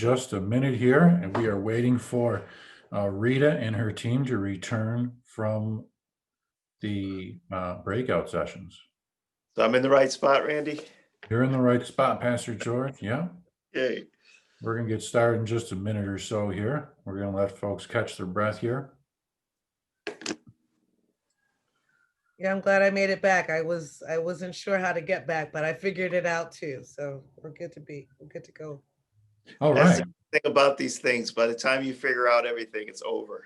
just a minute here, and we are waiting for Rita and her team to return from the breakout sessions. So I'm in the right spot, Randy? You're in the right spot, Pastor George. Yeah. Yay. We're going to get started in just a minute or so here. We're going to let folks catch their breath here. Yeah, I'm glad I made it back. I wasn't sure how to get back, but I figured it out too. So we're good to go. All That's right. the thing about these things. By the time you figure out everything, it's over.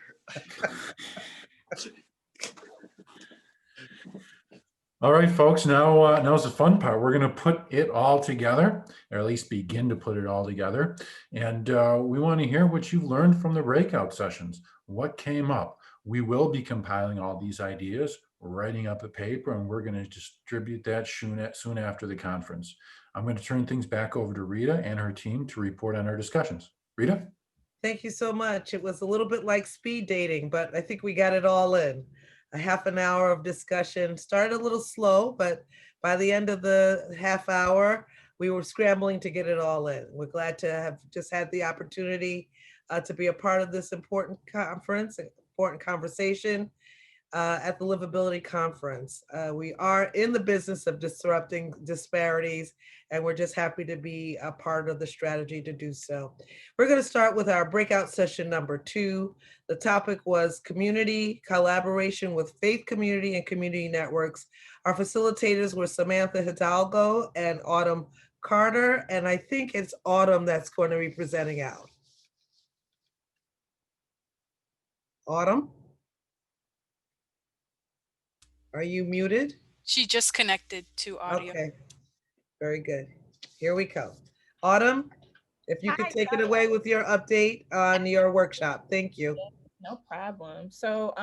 All right, folks, now's the fun part. We're going to put it all together, or at least begin to put it all together. And we want to hear what you've learned from the breakout sessions. What came up? We will be compiling all these ideas, writing up a paper, and we're going to distribute that soon after the conference. I'm going to turn things back over to Rita and her team to report on our discussions. Rita? Thank you so much. It was a little bit like speed dating, but I think we got it all in. A half an hour of discussion. Started a little slow, but by the end of the half hour, we were scrambling to get it all in. We're glad to have just had the opportunity to be a part of this important conference, important conversation at the Livability Conference. We are in the business of disrupting disparities, and we're just happy to be a part of the strategy to do so. We're going to start with our breakout session number 2. The topic was community collaboration with faith community and community networks. Our facilitators were Samantha Hidalgo and Autumn Carter, and I think it's Autumn that's going to be presenting out. Autumn? Are you muted? She just connected to audio. Okay, very good. Here we go. Autumn, if you could take it away with your update on your workshop. Thank you. No problem. So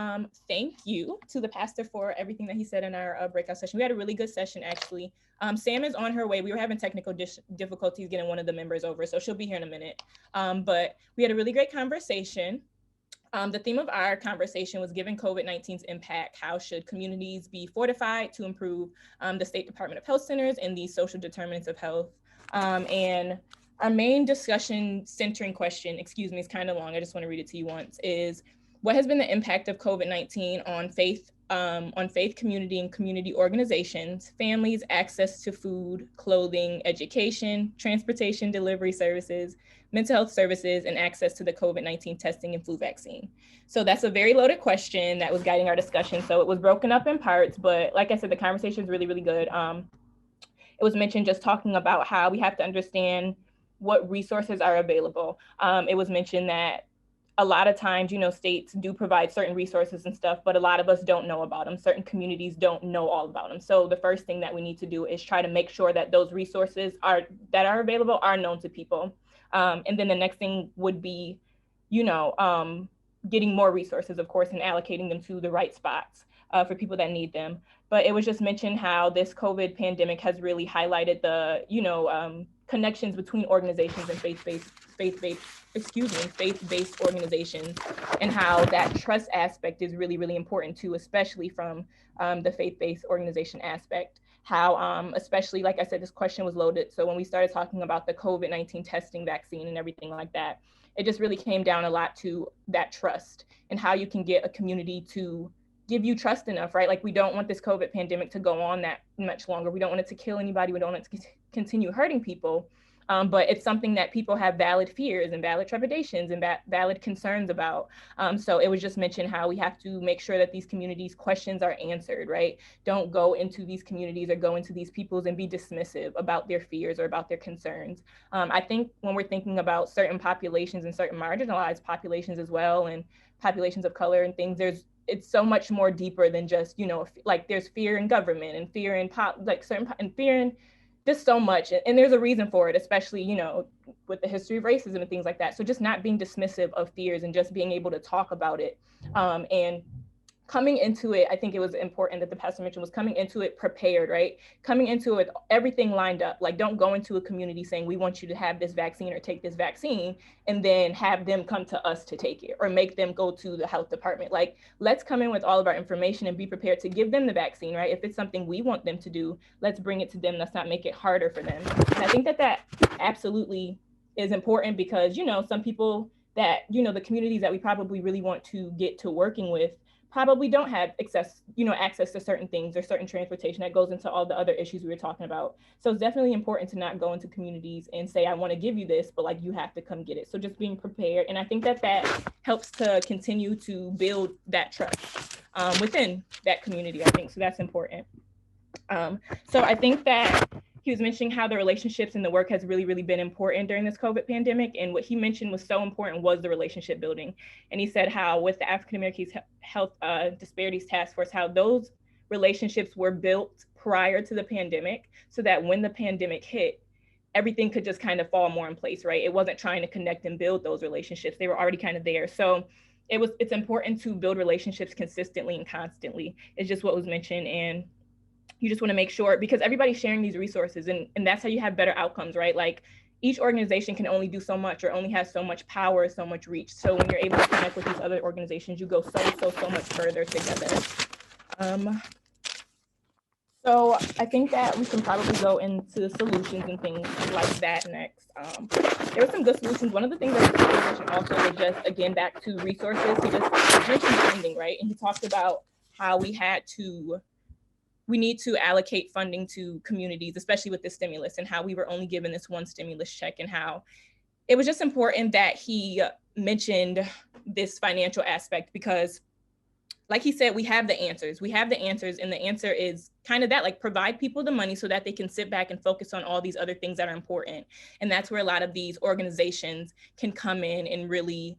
thank you to the pastor for everything that he said in our breakout session. We had a really good session, actually. Sam is on her way. We were having technical difficulties getting one of the members over, so she'll be here in a minute. But we had a really great conversation. The theme of our conversation was given COVID-19's impact, how should communities be fortified to improve the State Department of Health centers and the social determinants of health. And our main discussion centering question, excuse me, it's kind of long, I just want to read it to you once, is what has been the impact of COVID-19 on faith community and community organizations, families, access to food, clothing, education, transportation, delivery services, mental health services, and access to the COVID-19 testing and flu vaccine. So that's a very loaded question that was guiding our discussion. So it was broken up in parts, but like I said, the conversation was really, really good. It was mentioned just talking about how we have to understand what resources are available. It was mentioned that a lot of times, you know, states do provide certain resources and stuff, but a lot of us don't know about them. Certain communities don't know all about them. So the first thing that we need to do is try to make sure that those resources that are available are known to people. And then the next thing would be, you know, getting more resources, of course, and allocating them to the right spots for people that need them. But it was just mentioned how this COVID pandemic has really highlighted the, you know, connections between organizations and faith-based organizations, and how that trust aspect is really, really important too, especially from the faith-based organization aspect. How, especially, like I said, this question was loaded. So when we started talking about the COVID-19 testing vaccine and everything like that, it just really came down a lot to that trust and how you can get a community to give you trust enough, right? Like, we don't want this COVID pandemic to go on that much longer. We don't want it to kill anybody. We don't want it to continue hurting people. But it's something that people have valid fears and valid trepidations and valid concerns about. So it was just mentioned how we have to make sure that these communities' questions are answered, right? Don't go into these communities or go into these peoples and be dismissive about their fears or about their concerns. I think when we're thinking about certain populations and certain marginalized populations as well, and populations of color and things, it's so much more deeper than just, you know, like there's fear in government and fear in fear in just so much. And there's a reason for it, especially, you know, with the history of racism and things like that. So just not being dismissive of fears and just being able to talk about it. And coming into it, I think it was important that the pastor mentioned was coming into it prepared, right? Coming into it, everything lined up. Like, don't go into a community saying, we want you to have this vaccine or take this vaccine, and then have them come to us to take it or make them go to the health department. Like, let's come in with all of our information and be prepared to give them the vaccine, right? If it's something we want them to do, let's bring it to them. Let's not make it harder for them. And I think that absolutely is important because, you know, some people that, you know, the communities that we probably really want to get to working with probably don't have access to certain things or certain transportation. That goes into all the other issues we were talking about. So it's definitely important to not go into communities and say, I want to give you this, but like you have to come get it. So just being prepared. And I think that helps to continue to build that trust within that community, I think. So that's important. So I think that he was mentioning how the relationships and the work has really, really been important during this COVID pandemic. And what he mentioned was so important was the relationship building. And he said how with the African Americans Health Disparities Task Force, how those relationships were built prior to the pandemic so that when the pandemic hit, everything could just kind of fall more in place, right? It wasn't trying to connect and build those relationships. They were already kind of there. So it's important to build relationships consistently and constantly. It's just what was mentioned. And you just want to make sure, because everybody's sharing these resources and that's how you have better outcomes, right? Like each organization can only do so much or only has so much power, so much reach. So when you're able to connect with these other organizations, you go so much further together. So I think that we can probably go into solutions and things like that next. There were some good solutions. One of the things that he mentioned also was just, again, back to resources. He just mentioned funding, right? And he talked about how we need to allocate funding to communities, especially with the stimulus, and how we were only given this one stimulus check, and how it was just important that he mentioned this financial aspect because, like he said, we have the answers. We have the answers, and the answer is kind of that, like provide people the money so that they can sit back and focus on all these other things that are important. And that's where a lot of these organizations can come in and really,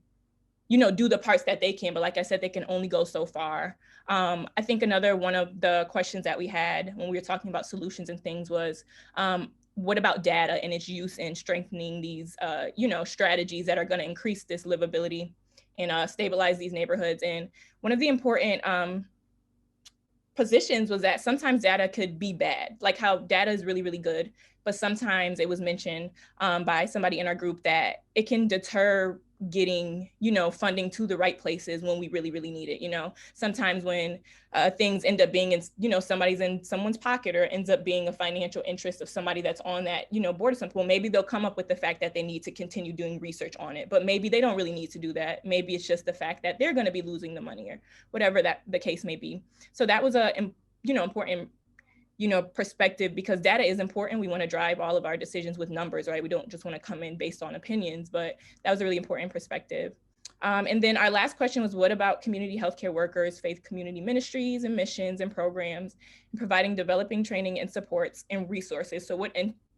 you know, do the parts that they can. But like I said, they can only go so far. I think another one of the questions that we had when we were talking about solutions and things was, what about data and its use in strengthening these, you know, strategies that are going to increase this livability and stabilize these neighborhoods? And one of the important positions was that sometimes data could be bad, like how data is really, really good, but sometimes it was mentioned by somebody in our group that it can deter getting, you know, funding to the right places when we really, really need it. You know, sometimes when things end up being in, you know, somebody's in someone's pocket, or ends up being a financial interest of somebody that's on that, you know, board or something, well, maybe they'll come up with the fact that they need to continue doing research on it, but maybe they don't really need to do that. Maybe it's just the fact that they're going to be losing the money or whatever that the case may be. So that was a, you know, important, you know, perspective, because data is important. We want to drive all of our decisions with numbers, right? We don't just want to come in based on opinions, but that was a really important perspective. And then our last question was, what about community healthcare workers, faith community ministries and missions and programs, and providing developing training and supports and resources? So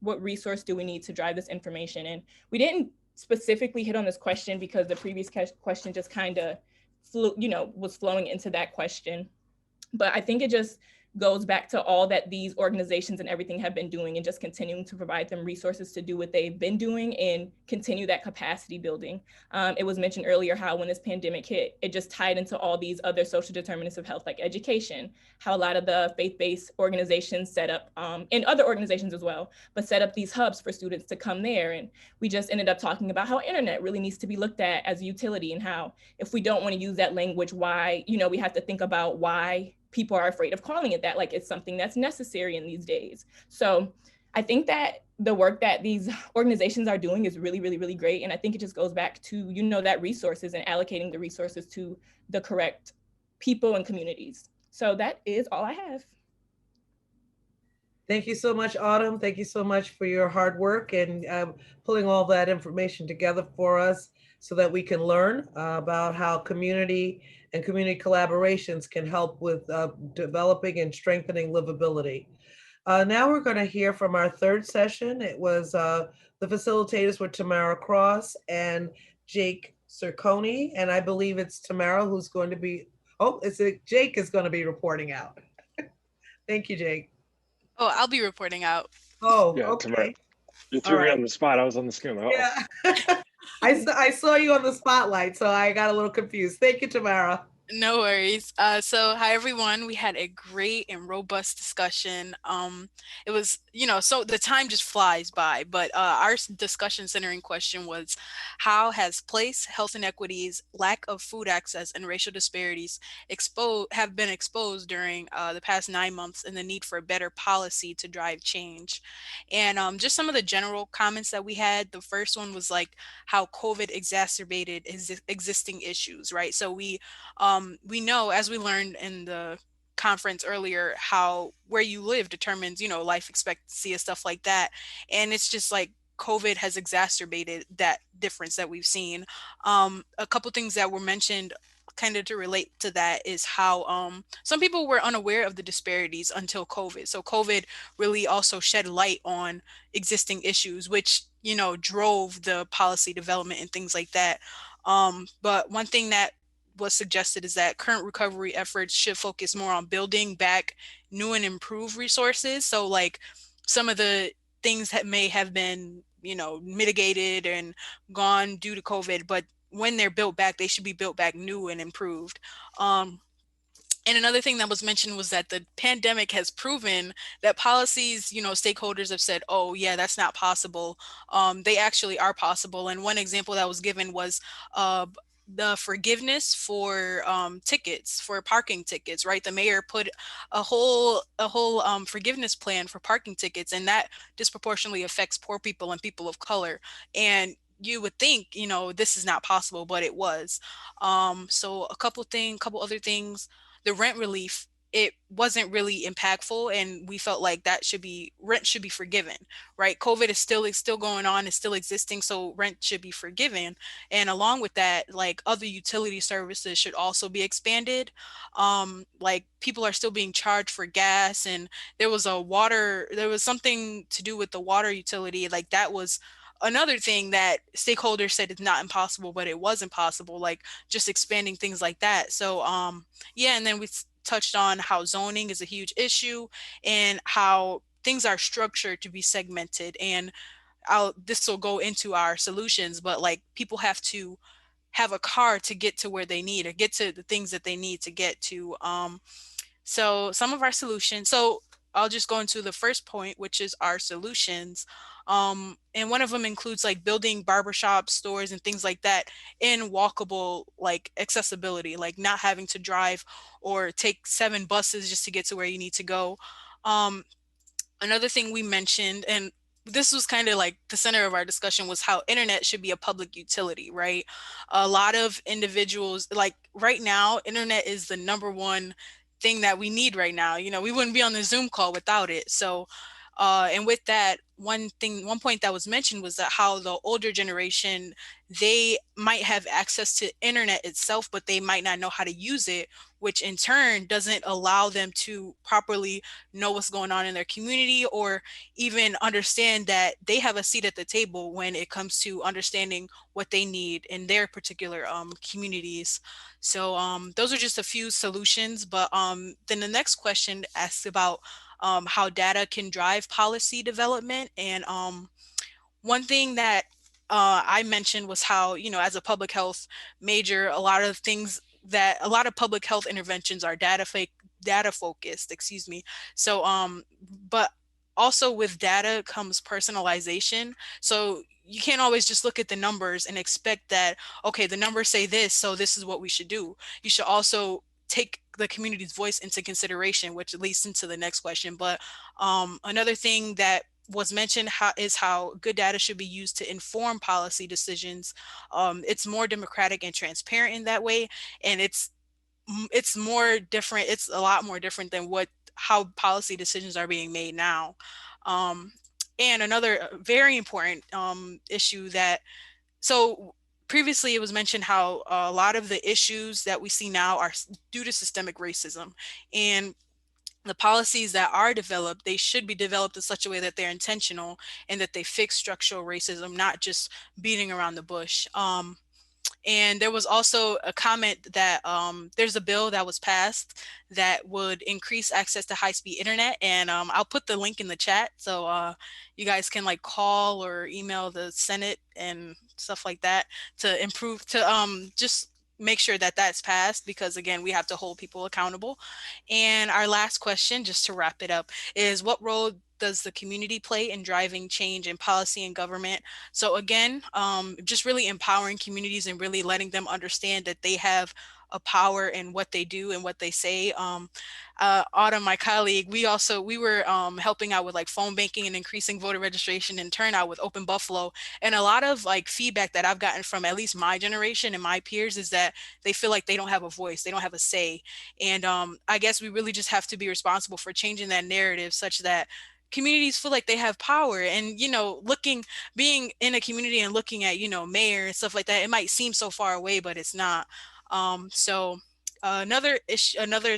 what resource do we need to drive this information? And we didn't specifically hit on this question because the previous question just kind of was flowing into that question. But I think it just goes back to all that these organizations and everything have been doing, and just continuing to provide them resources to do what they've been doing and continue that capacity building. It was mentioned earlier how when this pandemic hit, it just tied into all these other social determinants of health, like education, how a lot of the faith-based organizations set up, and other organizations as well, but set up these hubs for students to come there. And we just ended up talking about how internet really needs to be looked at as a utility, and how if we don't want to use that language, why, you know, we have to think about why people are afraid of calling it that, like it's something that's necessary in these days. So I think that the work that these organizations are doing is really, really, really great. And I think it just goes back to, you know, that resources and allocating the resources to the correct people and communities. So that is all I have. Thank you so much, Autumn. Thank you so much for your hard work and pulling all that information together for us so that we can learn about how community and community collaborations can help with developing and strengthening livability. Now we're going to hear from our third session. It was the facilitators were Tamara Cross and Jake Circoni, and I believe it's Tamara who's going to be, Jake is going to be reporting out. Thank you, Jake. Oh, I'll be reporting out. Oh, Yeah, okay. Tamara. You threw me on the spot. I was on the screen. Yeah. I saw you on the spotlight, so I got a little confused. Thank you, Tamara. No worries. So hi everyone. We had a great and robust discussion. It was, so the time just flies by, but our discussion centering question was how has place, health inequities, lack of food access, and racial disparities have been exposed during the past 9 months, and the need for better policy to drive change. And just some of the general comments that we had. The first one was like how COVID exacerbated existing issues, right? So we know, as we learned in the conference earlier, how where you live determines, life expectancy and stuff like that. And it's just like COVID has exacerbated that difference that we've seen. A couple things that were mentioned kind of to relate to that is how some people were unaware of the disparities until COVID. So COVID really also shed light on existing issues, which, drove the policy development and things like that. But one thing that was suggested is that current recovery efforts should focus more on building back new and improved resources. So like some of the things that may have been, mitigated and gone due to COVID, but when they're built back, they should be built back new and improved. And another thing that was mentioned was that the pandemic has proven that policies, stakeholders have said, oh, yeah, that's not possible. They actually are possible. And one example that was given was uh, the forgiveness for tickets, for parking tickets, right? The mayor put a whole forgiveness plan for parking tickets, and that disproportionately affects poor people and people of color. And you would think, this is not possible, but it was. So couple other things, the rent relief, it wasn't really impactful, and we felt like rent should be forgiven, right? COVID is still going on, it's still existing, so rent should be forgiven. And along with that, like other utility services should also be expanded. Like people are still being charged for gas, and there was something to do with the water utility, like that was another thing that stakeholders said is not impossible, but it was impossible, like just expanding things like that. So yeah, and then we touched on how zoning is a huge issue and how things are structured to be segmented. And this will go into our solutions, but like people have to have a car to get to where they need or get to the things that they need to get to. So some of our solutions. So I'll just go into the first point, which is our solutions. And one of them includes like building barbershops, stores, and things like that in walkable like accessibility, like not having to drive or take 7 buses just to get to where you need to go. Um, Another thing we mentioned, and this was kind of like the center of our discussion, was how internet should be a public utility, right? A lot of individuals, like right now, internet is the number one thing that we need right now. We wouldn't be on the Zoom call without it. So, and with that, one point that was mentioned was that how the older generation, they might have access to internet itself, but they might not know how to use it, which in turn doesn't allow them to properly know what's going on in their community, or even understand that they have a seat at the table when it comes to understanding what they need in their particular communities. So those are just a few solutions. But then the next question asks about how data can drive policy development. And one thing that I mentioned was how, as a public health major, a lot of public health interventions are data focused, excuse me. So, but also with data comes personalization. So you can't always just look at the numbers and expect that, okay, the numbers say this, so this is what we should do. You should also take the community's voice into consideration, which leads into the next question. But another thing that was mentioned is how good data should be used to inform policy decisions. It's more democratic and transparent in that way, and it's more different. It's a lot more different than how policy decisions are being made now. Um, and another very important issue that so previously it was mentioned how a lot of the issues that we see now are due to systemic racism, and the policies that are developed, they should be developed in such a way that they're intentional and that they fix structural racism, not just beating around the bush. And there was also a comment that there's a bill that was passed that would increase access to high-speed internet. And I'll put the link in the chat, so you guys can like call or email the Senate and stuff like that to improve, to just make sure that that's passed, because again, we have to hold people accountable. And our last question, just to wrap it up, is what role does the community play in driving change in policy and government? So again, just really empowering communities and really letting them understand that they have a power in what they do and what they say. Autumn, my colleague, we were helping out with like phone banking and increasing voter registration and turnout with Open Buffalo. And a lot of like feedback that I've gotten from at least my generation and my peers is that they feel like they don't have a voice, they don't have a say. And I guess we really just have to be responsible for changing that narrative such that communities feel like they have power. And being in a community and looking at mayor and stuff like that, it might seem so far away, but it's not. Another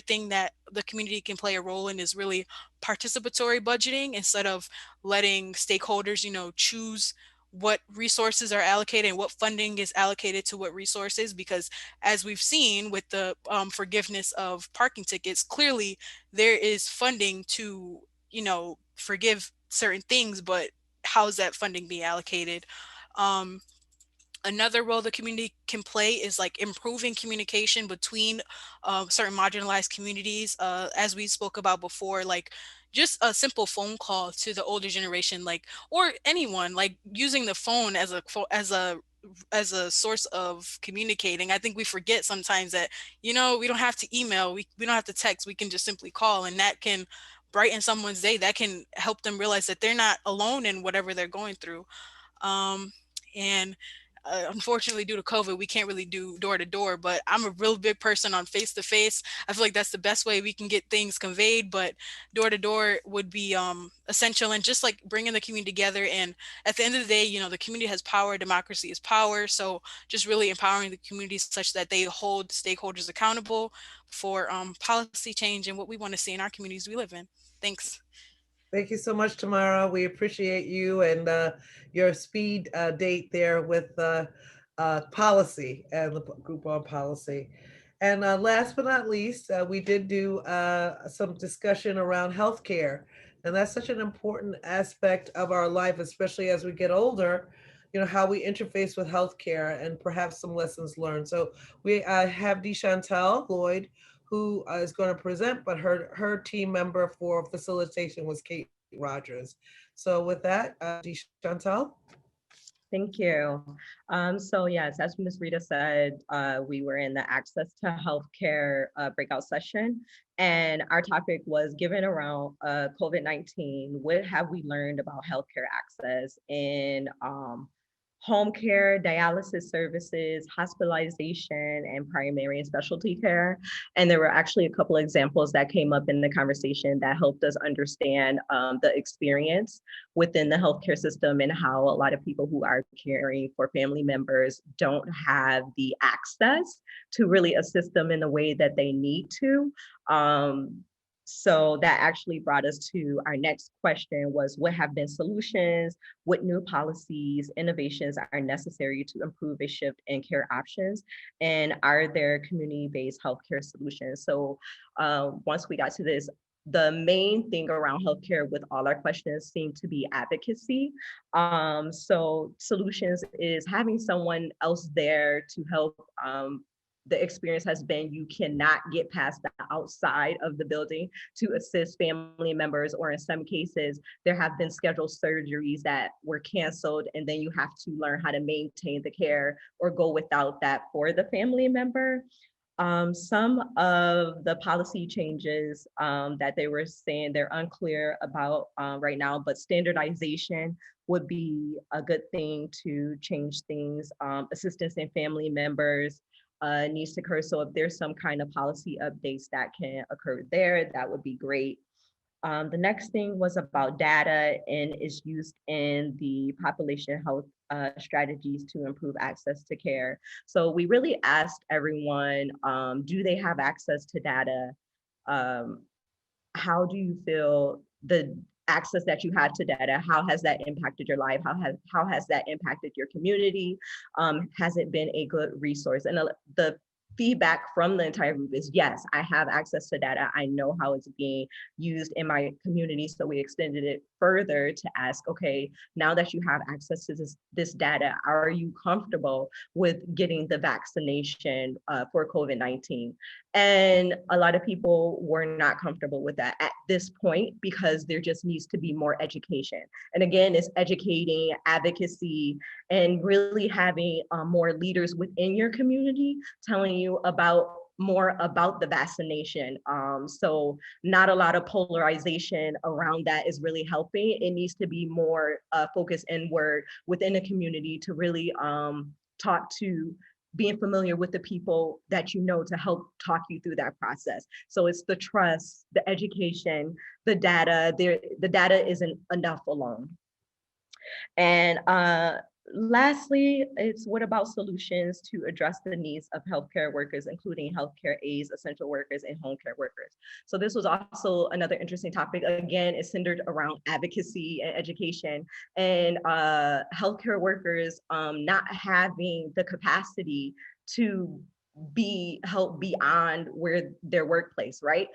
thing that the community can play a role in is really participatory budgeting, instead of letting stakeholders choose what resources are allocated and what funding is allocated to what resources. Because as we've seen with the forgiveness of parking tickets, clearly there is funding to forgive certain things, but how's that funding being allocated? Another role the community can play is like improving communication between certain marginalized communities. As we spoke about before, like just a simple phone call to the older generation, like, or anyone, like using the phone as a source of communicating. I think we forget sometimes that, we don't have to email, we don't have to text, we can just simply call, and that can brighten someone's day. That can help them realize that they're not alone in whatever they're going through. And unfortunately, due to COVID, we can't really do door to door, but I'm a real big person on face to face. I feel like that's the best way we can get things conveyed, but door to door would be essential, and just like bringing the community together. And at the end of the day, the community has power, democracy is power. So just really empowering the community such that they hold stakeholders accountable for policy change and what we want to see in our communities we live in. Thanks. Thank you so much, Tamara. We appreciate you and your speed date there with policy and the group on policy. And last but not least, we did do some discussion around healthcare. And that's such an important aspect of our life, especially as we get older, how we interface with healthcare and perhaps some lessons learned. So we have DeChantel Lloyd, who is going to present, but her team member for facilitation was Kate Rogers. So with that, DeChantel. Thank you. So yes, as Ms. Rita said, we were in the Access to Healthcare breakout session, and our topic was given around COVID-19. What have we learned about healthcare access in home care, dialysis services, hospitalization, and primary and specialty care? And there were actually a couple of examples that came up in the conversation that helped us understand the experience within the healthcare system and how a lot of people who are caring for family members don't have the access to really assist them in the way that they need to. So that actually brought us to our next question, was what have been solutions, what new policies, innovations are necessary to improve a shift in care options, and are there community-based healthcare solutions? So once we got to this, the main thing around healthcare with all our questions seemed to be advocacy. So solutions is having someone else there to help. The experience has been you cannot get past the outside of the building to assist family members, or in some cases, there have been scheduled surgeries that were canceled, and then you have to learn how to maintain the care or go without that for the family member. Some of the policy changes that they were saying they're unclear about right now, but standardization would be a good thing to change things. Assistance in family members needs to occur. So if there's some kind of policy updates that can occur there, that would be great. The next thing was about data and its use in the population health strategies to improve access to care. So we really asked everyone, do they have access to data? How do you feel the access that you had to data, how has that impacted your life? How has that impacted your community? Has it been a good resource? And the feedback from the entire group is, yes, I have access to data. I know how it's being used in my community. So we extended it further to ask, okay, now that you have access to this data, are you comfortable with getting the vaccination for COVID-19? And a lot of people were not comfortable with that at this point because there just needs to be more education. And again, it's educating, advocacy, and really having more leaders within your community telling you about more about the vaccination. So not a lot of polarization around that is really helping. It needs to be more focused inward within the community to really talk to being familiar with the people that you know to help talk you through that process. So it's the trust, the education, the data. The data isn't enough alone. And lastly, it's what about solutions to address the needs of healthcare workers, including healthcare aides, essential workers, and home care workers. So this was also another interesting topic. Again, it's centered around advocacy and education, and healthcare workers not having the capacity to be helped beyond where their workplace, right?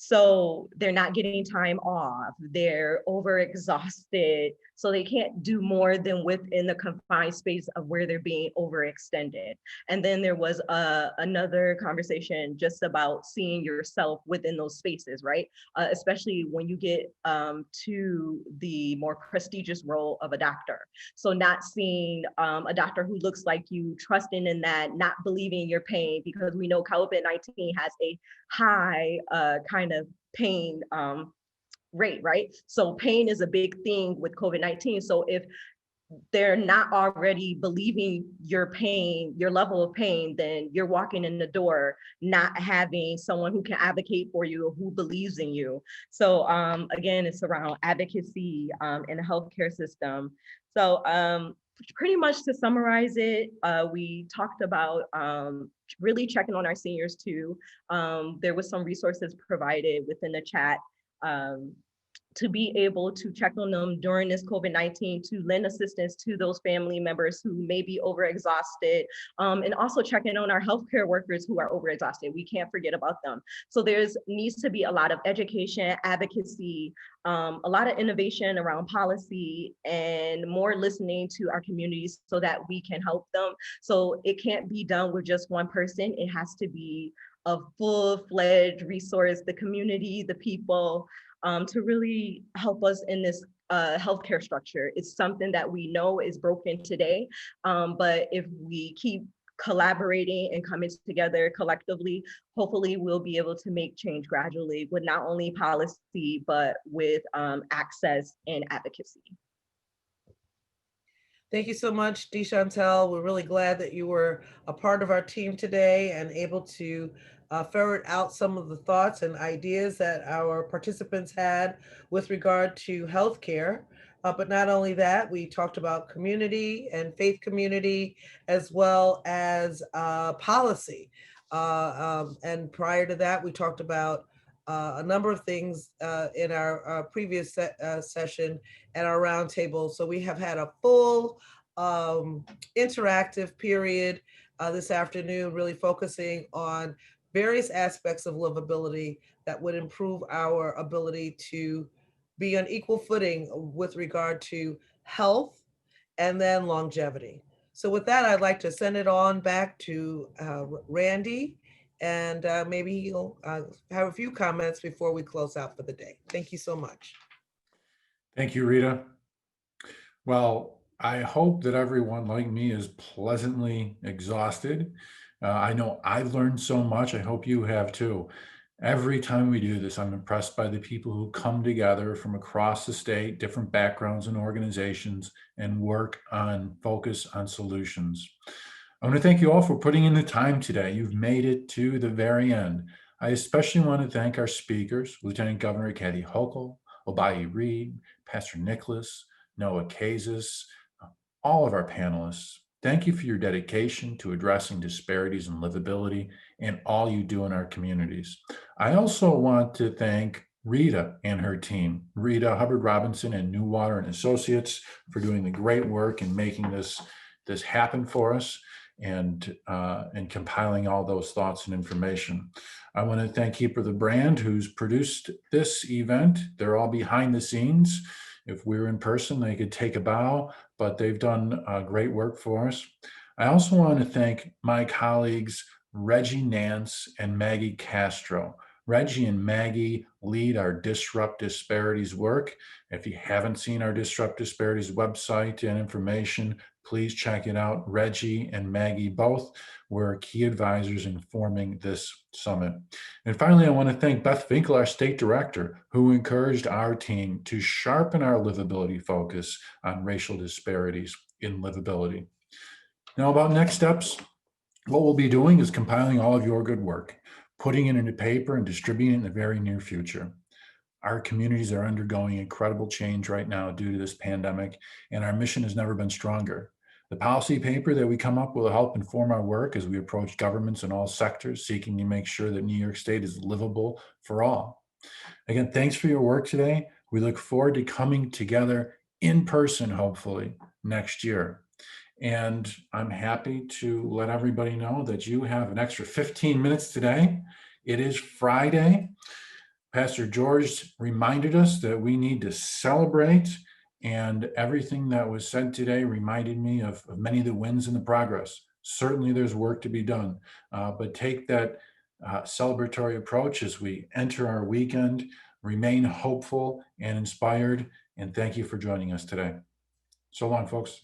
So they're not getting time off, they're overexhausted, so they can't do more than within the confined space of where they're being overextended. And then there was another conversation just about seeing yourself within those spaces, right? Especially when you get to the more prestigious role of a doctor. So not seeing a doctor who looks like you, trusting in that, not believing your pain, because we know COVID-19 has a high kind of pain rate, right? So pain is a big thing with COVID-19. So if they're not already believing your pain, your level of pain, then you're walking in the door not having someone who can advocate for you, who believes in you. So again, it's around advocacy in the healthcare system. So pretty much to summarize it, we talked about really checking on our seniors too. There was some resources provided within the chat to be able to check on them during this COVID-19, to lend assistance to those family members who may be overexhausted, and also checking on our healthcare workers who are overexhausted. We can't forget about them. So there's needs to be a lot of education, advocacy, a lot of innovation around policy, and more listening to our communities so that we can help them. So it can't be done with just one person. It has to be a full-fledged resource, the community, the people, to really help us in this healthcare structure. It's something that we know is broken today, but if we keep collaborating and coming together collectively, hopefully we'll be able to make change gradually with not only policy, but with access and advocacy. Thank you so much, DeChantel. We're really glad that you were a part of our team today and able to ferret out some of the thoughts and ideas that our participants had with regard to healthcare. But not only that, we talked about community and faith community, as well as policy. And prior to that, we talked about a number of things in our previous session at our roundtable. So we have had a full interactive period this afternoon, really focusing on various aspects of livability that would improve our ability to be on equal footing with regard to health and then longevity. So with that, I'd like to send it on back to Randy, and maybe he'll have a few comments before we close out for the day. Thank you so much. Thank you, Rita. Well, I hope that everyone like me is pleasantly exhausted. I know I've learned so much. I hope you have too. Every time we do this, I'm impressed by the people who come together from across the state, different backgrounds and organizations, and work on focus on solutions. I want to thank you all for putting in the time today. You've made it to the very end. I especially want to thank our speakers, Lieutenant Governor Kathy Hochul, Obayi Reed, Pastor Nicholas, Noah Kazis, all of our panelists. Thank you for your dedication to addressing disparities in livability and all you do in our communities. I also want to thank Rita and her team, Rita Hubbard Robinson and Newwater and Associates, for doing the great work and making this happen for us. and compiling all those thoughts and information. I want to thank Keeper the Brand, who's produced this event. They're all behind the scenes. If we were in person, they could take a bow, but they've done great work for us. I also want to thank my colleagues, Reggie Nance and Maggie Castro. Reggie and Maggie lead our Disrupt Disparities work. If you haven't seen our Disrupt Disparities website and information, please check it out. Reggie and Maggie both were key advisors in forming this summit. And finally, I want to thank Beth Finkel, our state director, who encouraged our team to sharpen our livability focus on racial disparities in livability. Now, about next steps, what we'll be doing is compiling all of your good work, putting it into paper and distributing it in the very near future. Our communities are undergoing incredible change right now due to this pandemic, and our mission has never been stronger. The policy paper that we come up will help inform our work as we approach governments in all sectors, seeking to make sure that New York State is livable for all. Again, thanks for your work today. We look forward to coming together in person, hopefully, next year. And I'm happy to let everybody know that you have an extra 15 minutes today. It is Friday. Pastor George reminded us that we need to celebrate, and everything that was said today reminded me of many of the wins and the progress. Certainly there's work to be done, but take that celebratory approach as we enter our weekend. Remain hopeful and inspired, and thank you for joining us today. So long, folks.